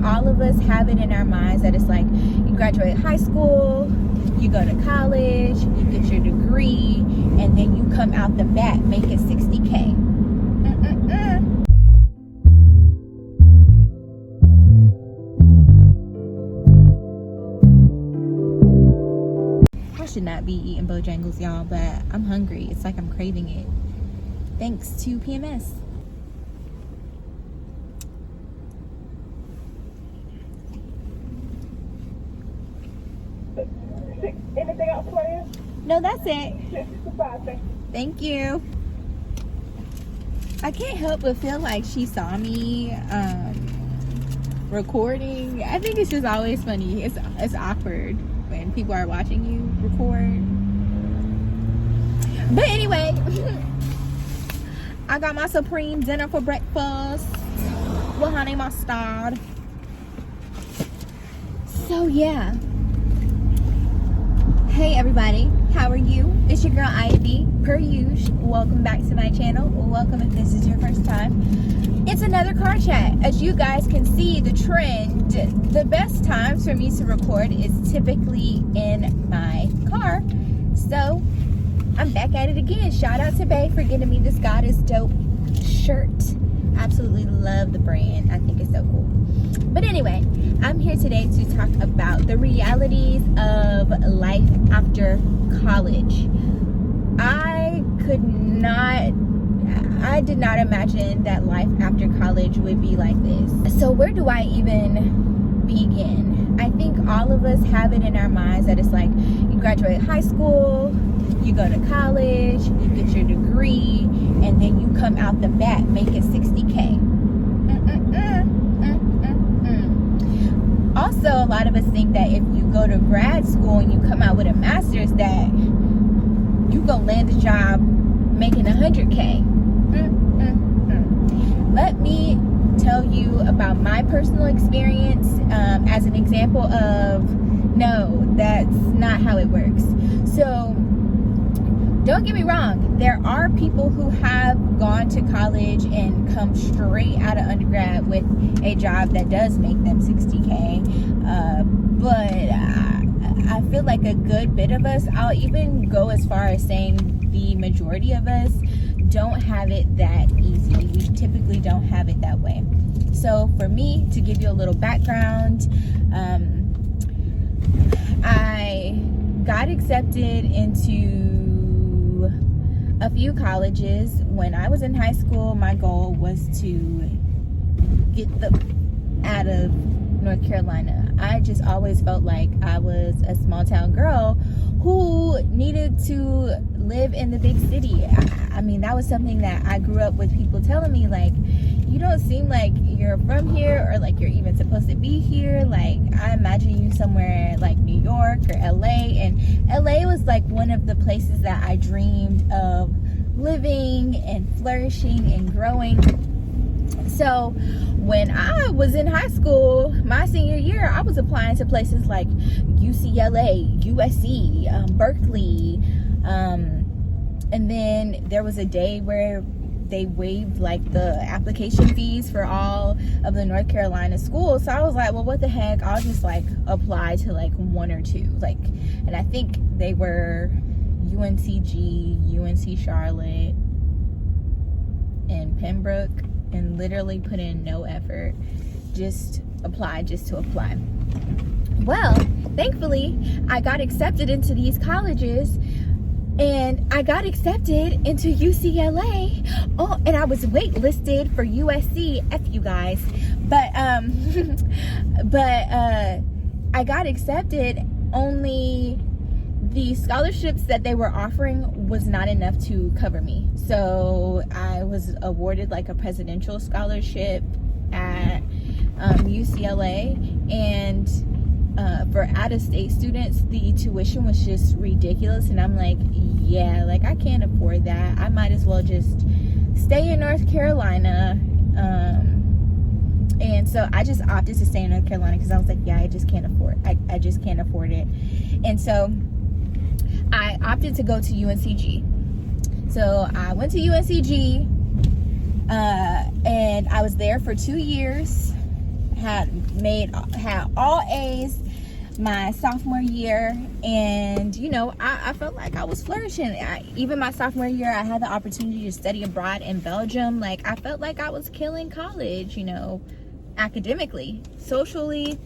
all of us have it in our minds that it's like you graduate high school, you go to college, you get your degree, and then you come out the bat making 60K. I should not be eating Bojangles, y'all, but I'm hungry. It's like I'm craving it. Thanks to PMS. Anything else for you? No, that's it. Goodbye. Thank you. I can't help but feel like she saw me recording. I think it's just always funny. It's awkward when people are watching you record. But anyway, I got my Supreme dinner for breakfast with honey mustard. So yeah. Hey everybody, how are you? It's your girl Ivy, per usual. Welcome back to my channel. Welcome if this is your first time. It's another car chat. As you guys can see, the trend, the best times for me to record is typically in my car. So I'm back at it again. Shout out to Bae for getting me this God is Dope shirt. Absolutely love the brand. I think it's so cool. But anyway, I'm here today to talk about the realities of life after college. I did not imagine that life after college would be like this. So where do I even begin? I think all of us have it in our minds that it's like you graduate high school, you go to college, you get your degree, and then you come out the bat making 60K. Also, a lot of us think that if you go to grad school and you come out with a master's, that you gonna land a job making 100K. Let me tell you about my personal experience as an example of no, that's not how it works. So don't get me wrong, there are people who have gone to college and come straight out of undergrad with a job that does make them 60K, but I feel like a good bit of us, I'll even go as far as saying the majority of us, don't have it that easy. We typically don't have it that way. So for me, to give you a little background, I got accepted into a few colleges. When I was in high school, my goal was to get out of North Carolina. I just always felt like I was a small town girl who needed to live in the big city. I mean, that was something that I grew up with people telling me, like, you don't seem like you're from here or like you're even supposed to be here. Like, I imagine you somewhere like New York or LA, and LA was like one of the places that I dreamed of living and flourishing and growing. So when I was in high school, my senior year, I was applying to places like UCLA, USC, Berkeley, and then there was a day where they waived like the application fees for all of the North Carolina schools. So I was like, well, what the heck, I'll just like apply to like one or two, like, and I think they were UNCG, UNC Charlotte, and Pembroke, and literally put in no effort, just apply just to apply. Well, thankfully I got accepted into these colleges, and I got accepted into UCLA. Oh, and I was waitlisted for USC. F you guys. But I got accepted. Only the scholarships that they were offering was not enough to cover me. So I was awarded like a presidential scholarship at UCLA, and for out-of-state students, the tuition was just ridiculous. And I'm like, yeah, like I can't afford that. I might as well just stay in North Carolina. And so I just opted to stay in North Carolina because I was like, yeah, I just can't afford I just can't afford it. And so I opted to go to UNCG. So I went to UNCG, and I was there for 2 years. had all A's my sophomore year, and I felt like I was flourishing. Even my sophomore year, I had the opportunity to study abroad in Belgium. Like, I felt like I was killing college, academically. Socially,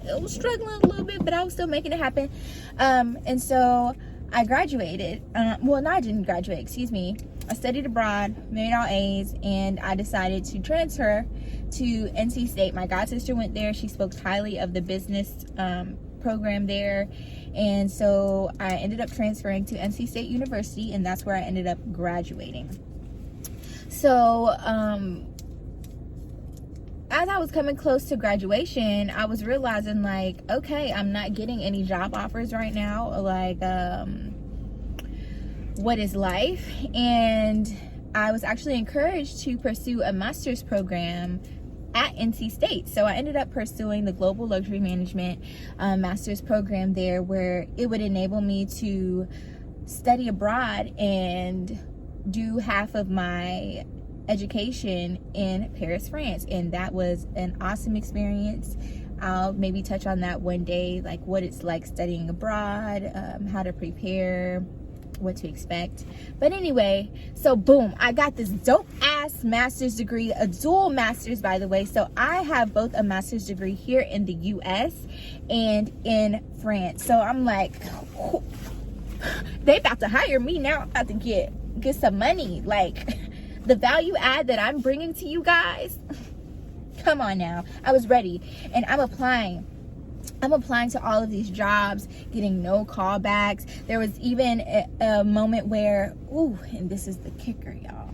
I was struggling a little bit, but I was still making it happen. And so I graduated. No, I didn't graduate, excuse me. I studied abroad, made all A's, and I decided to transfer to NC State. My god sister went there. She spoke highly of the business program there, and so I ended up transferring to NC State University, and that's where I ended up graduating. So as I was coming close to graduation, I was realizing, like, okay, I'm not getting any job offers right now. Like, what is life? And I was actually encouraged to pursue a master's program at NC State. So I ended up pursuing the Global Luxury Management master's program there, where it would enable me to study abroad and do half of my education in Paris, France. And that was an awesome experience. I'll maybe touch on that one day, like what it's like studying abroad, how to prepare, what to expect. But anyway, so boom, I got this dope ass master's degree, a dual master's, by the way. So I have both a master's degree here in the US and in France. So I'm like, they about to hire me now. I'm about to get some money. Like, the value add that I'm bringing to you guys, come on now. I was ready, and I'm applying to all of these jobs, getting no callbacks. There was even a moment where, and this is the kicker, y'all.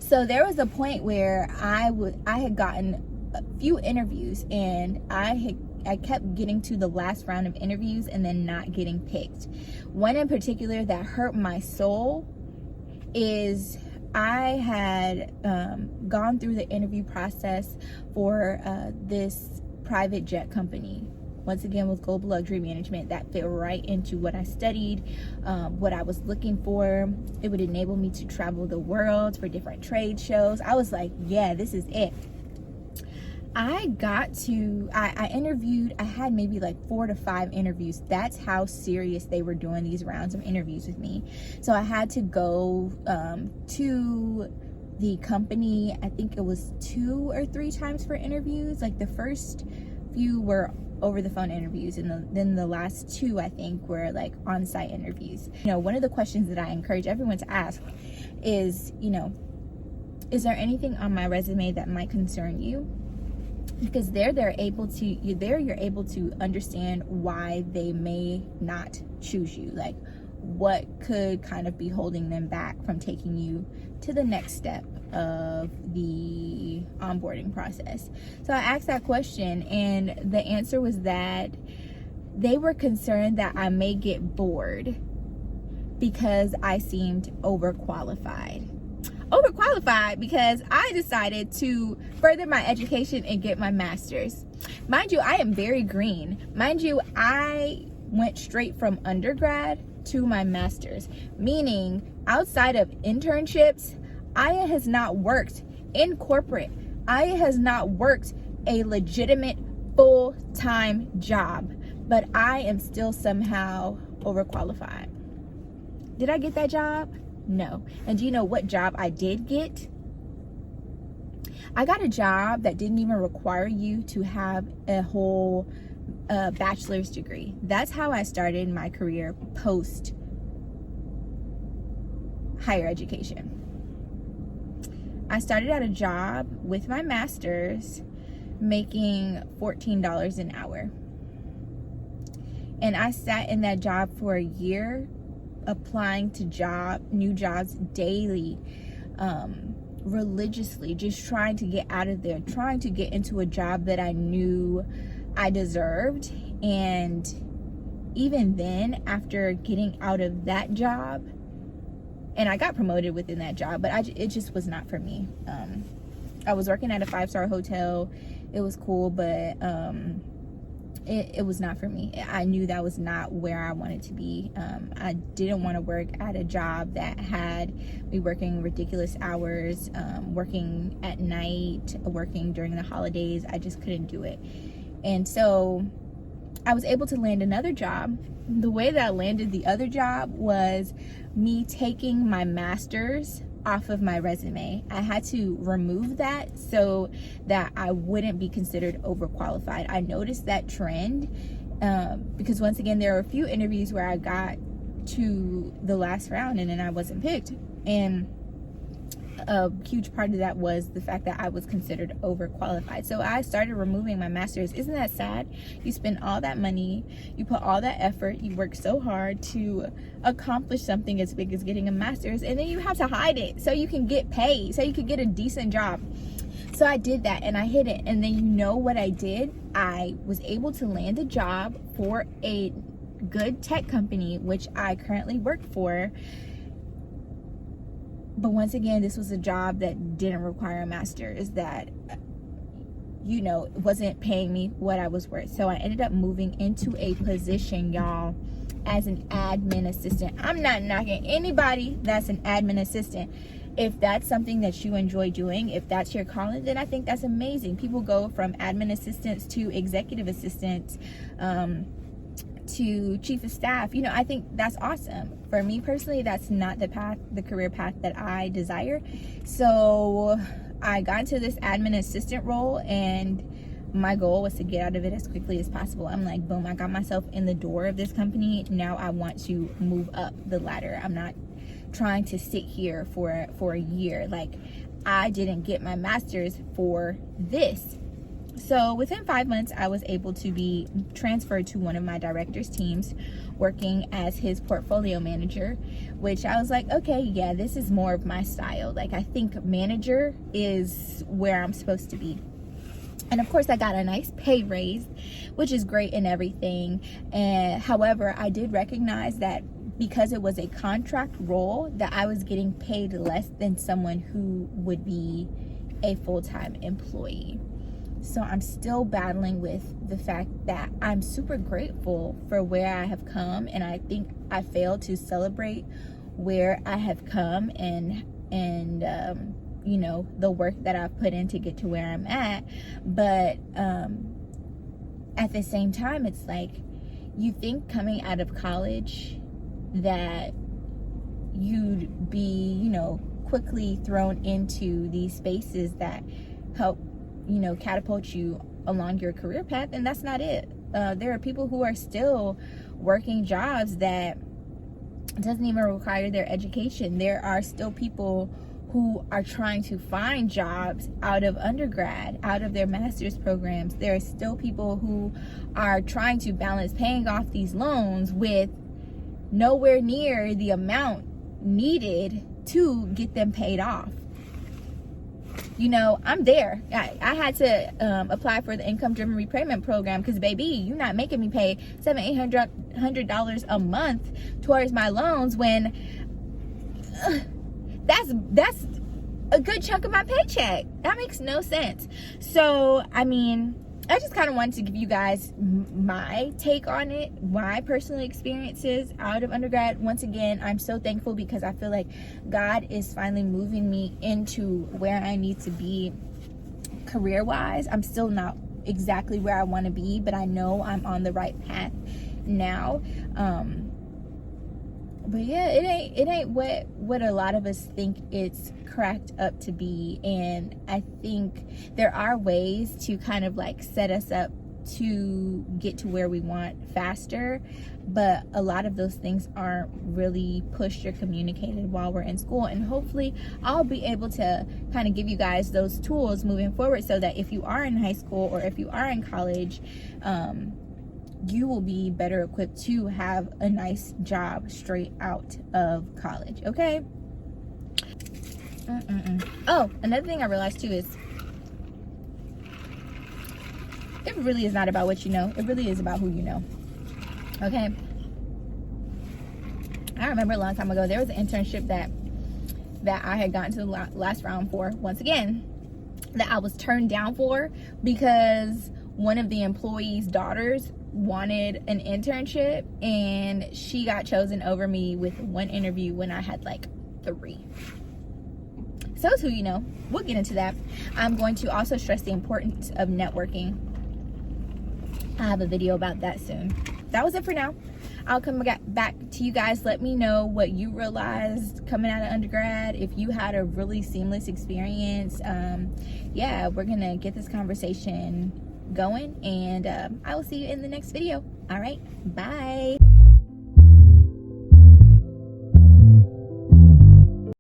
So there was a point where I had gotten a few interviews, and I kept getting to the last round of interviews and then not getting picked. One in particular that hurt my soul is I had gone through the interview process for this private jet company, once again with Global Luxury Management, that fit right into what I studied, what I was looking for. It would enable me to travel the world for different trade shows. I was like, yeah, this is it. I interviewed, I had maybe like 4 to 5 interviews. That's how serious they were doing these rounds of interviews with me. So I had to go to the company, I think it was 2 or 3 times for interviews. Like, the first few were over the phone interviews, and then the last 2, I think, were like on-site interviews. One of the questions that I encourage everyone to ask is, is there anything on my resume that might concern you? Because you're able to understand why they may not choose you. Like, what could kind of be holding them back from taking you to the next step of the onboarding process. So I asked that question, and the answer was that they were concerned that I may get bored because I seemed overqualified. Because I decided to further my education and get my master's. Mind you, I am very green. Mind you, I went straight from undergrad to my master's, meaning outside of internships, Aya has not worked in corporate. Aya has not worked a legitimate full-time job, but I am still somehow overqualified. Did I get that job? No. And do you know what job I did get? I got a job that didn't even require you to have a whole bachelor's degree. That's how I started my career post higher education. I started at a job with my master's making $14 an hour. And I sat in that job for a year, applying to new jobs daily, religiously, just trying to get out of there, trying to get into a job that I knew I deserved. And even then, after getting out of that job, and I got promoted within that job, but it just was not for me. I was working at a 5-star hotel. It was cool, but it was not for me. I knew that was not where I wanted to be. I didn't want to work at a job that had me working ridiculous hours, working at night, working during the holidays. I just couldn't do it. And so I was able to land another job. The way that I landed the other job was me taking my master's off of my resume. I had to remove that so that I wouldn't be considered overqualified. I noticed that trend because once again, there were a few interviews where I got to the last round and then I wasn't picked. And a huge part of that was the fact that I was considered overqualified. So I started removing my master's. Isn't that sad? You spend all that money, you put all that effort, you work so hard to accomplish something as big as getting a master's, and then you have to hide it so you can get paid, so you could get a decent job. So I did that and I hid it. And then you know what I did? I was able to land a job for a good tech company, which I currently work for. But once again, this was a job that didn't require a master's, that, you know, wasn't paying me what I was worth. So I ended up moving into a position, y'all, as an admin assistant. I'm not knocking anybody that's an admin assistant. If that's something that you enjoy doing, if that's your calling, then I think that's amazing. People go from admin assistants to executive assistants, to chief of staff. You know, I think that's awesome. For me personally, that's not the career path that I desire. So I got into this admin assistant role, and my goal was to get out of it as quickly as possible. I'm like, boom, I got myself in the door of this company. Now I want to move up the ladder. I'm not trying to sit here for a year. Like, I didn't get my master's for this. So within 5 months, I was able to be transferred to one of my director's teams, working as his portfolio manager, which I was like, okay, yeah, this is more of my style. Like, I think manager is where I'm supposed to be. And of course, I got a nice pay raise, which is great and everything. And however, I did recognize that because it was a contract role, that I was getting paid less than someone who would be a full-time employee. So I'm still battling with the fact that I'm super grateful for where I have come, and I think I failed to celebrate where I have come and you know, the work that I've put in to get to where I'm at. But at the same time, it's like, you think coming out of college that you'd be, you know, quickly thrown into these spaces that help, you know, catapult you along your career path, and that's not it. There are people who are still working jobs that doesn't even require their education. There are still people who are trying to find jobs out of undergrad, out of their master's programs. There are still people who are trying to balance paying off these loans with nowhere near the amount needed to get them paid off. You know, I'm there. I had to apply for the income-driven repayment program because, baby, you're not making me pay $700-800 a month towards my loans when that's a good chunk of my paycheck. That makes no sense. So, I mean, I just kind of wanted to give you guys my take on it, my personal experiences out of undergrad. Once again, I'm so thankful because I feel like God is finally moving me into where I need to be career-wise. I'm still not exactly where I want to be, but I know I'm on the right path now. But yeah, it ain't what a lot of us think it's cracked up to be. And I think there are ways to kind of like set us up to get to where we want faster, but a lot of those things aren't really pushed or communicated while we're in school. And hopefully I'll be able to kind of give you guys those tools moving forward, so that if you are in high school or if you are in college, you will be better equipped to have a nice job straight out of college. Okay. Oh, another thing I realized too is it really is not about what you know. It really is about who you know. Okay. I remember a long time ago, there was an internship that I had gotten to the last round for, once again, that I was turned down for because one of the employees' daughters wanted an internship, and she got chosen over me with one interview when I had like 3. So it's who you know. We'll get into that. I'm going to also stress the importance of networking. I have a video about that soon. That was it for now. I'll come back to you guys. Let me know what you realized coming out of undergrad. If you had a really seamless experience. Yeah, we're gonna get this conversation going, and I will see you in the next video. All right, bye.